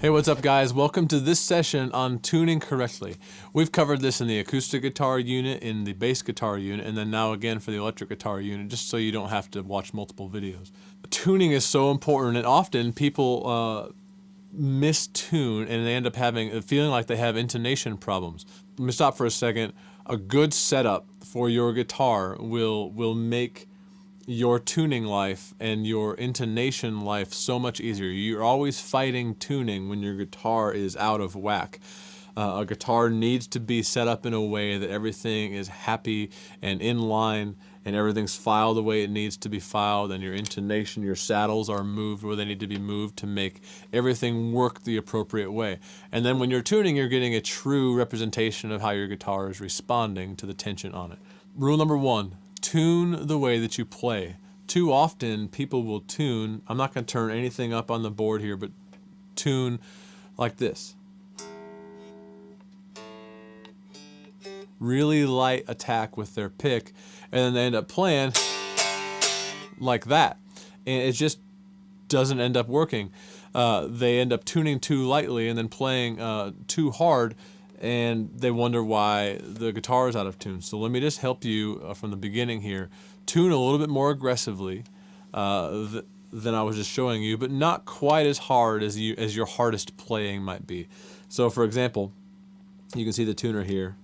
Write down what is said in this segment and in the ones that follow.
Hey, what's up guys? Welcome to this session on tuning correctly. We've covered this in the acoustic guitar unit, in the bass guitar unit, and then now again for the electric guitar unit, just so you don't have to watch multiple videos. Tuning is so important, and often people mistune and they end up feeling like they have intonation problems. Let me stop for a second. A good setup for your guitar will make your tuning life and your intonation life so much easier. You're always fighting tuning when your guitar is out of whack. A guitar needs to be set up in a way that everything is happy and in line and everything's filed the way it needs to be filed, and your intonation, your saddles are moved where they need to be moved to make everything work the appropriate way. And then when you're tuning, you're getting a true representation of how your guitar is responding to the tension on it. Rule number one, tune the way that you play. Too often people will tune, I'm not going to turn anything up on the board here, but tune like this. Really light attack with their pick, and then they end up playing like that. And it just doesn't end up working. They end up tuning too lightly and then playing too hard, and they wonder why the guitar is out of tune. So let me just help you from the beginning here. Tune a little bit more aggressively than I was just showing you, but not quite as hard as your hardest playing might be. So for example, you can see the tuner here.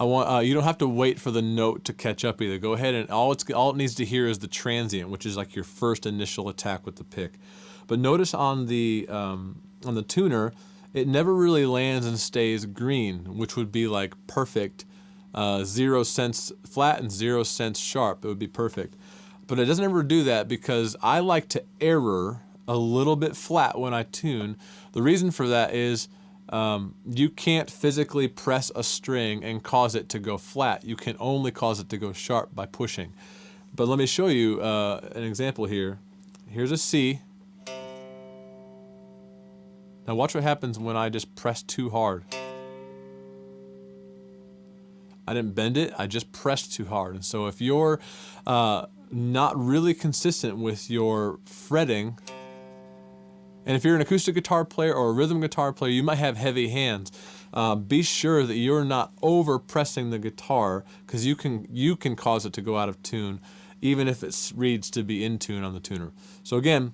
You don't have to wait for the note to catch up either. Go ahead and all it needs to hear is the transient, which is like your first initial attack with the pick. But notice on the tuner, it never really lands and stays green, which would be like perfect, 0 cents flat and 0 cents sharp. It would be perfect. But it doesn't ever do that because I like to error a little bit flat when I tune. The reason for that is you can't physically press a string and cause it to go flat. You can only cause it to go sharp by pushing. But let me show you an example here. Here's a C. Now watch what happens when I just press too hard. I didn't bend it, I just pressed too hard. And so if you're not really consistent with your fretting, and if you're an acoustic guitar player or a rhythm guitar player, you might have heavy hands. Be sure that you're not over pressing the guitar, because you can cause it to go out of tune, even if it reads to be in tune on the tuner. So again,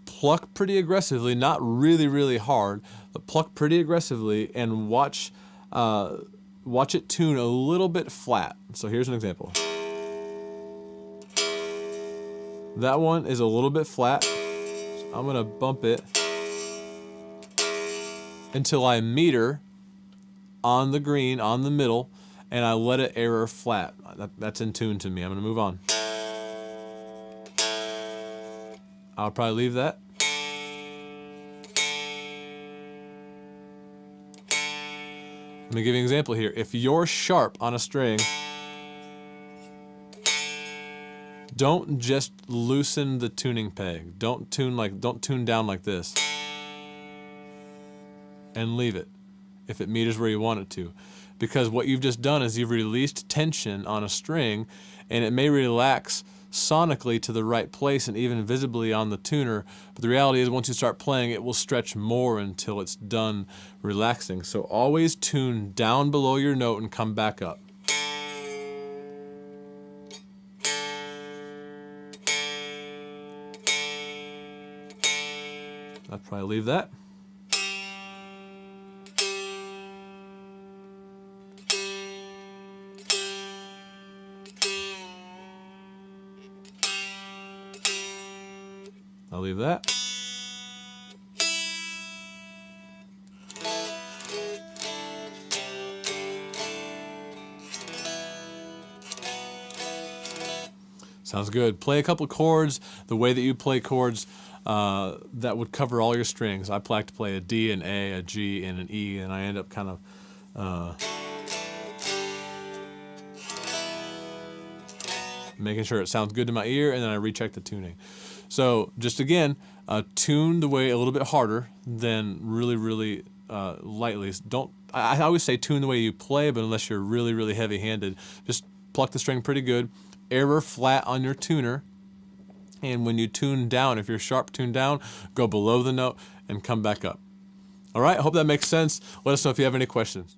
pluck pretty aggressively, not really, really hard, but pluck pretty aggressively and watch it tune a little bit flat. So here's an example. That one is a little bit flat. I'm gonna bump it until I meter on the green, on the middle, and I let it error flat. That's in tune to me. I'm gonna move on. I'll probably leave that. Let me give you an example here. If you're sharp on a string, don't just loosen the tuning peg. Don't tune down like this and leave it if it meters where you want it to. Because what you've just done is you've released tension on a string, and it may relax sonically to the right place and even visibly on the tuner, but the reality is once you start playing, it will stretch more until it's done relaxing. So always tune down below your note and come back up. I'd probably leave that. I'll leave that. Sounds good. Play a couple chords the way that you play chords that would cover all your strings. I like to play a D, an A, a G, and an E, and I end up kind of making sure it sounds good to my ear, and then I recheck the tuning. So just again, tune the way a little bit harder than really, really lightly. I always say tune the way you play, but unless you're really, really heavy-handed, just pluck the string pretty good, arrow flat on your tuner, and when you tune down, if you're sharp tuned down, go below the note and come back up. All right, I hope that makes sense. Let us know if you have any questions.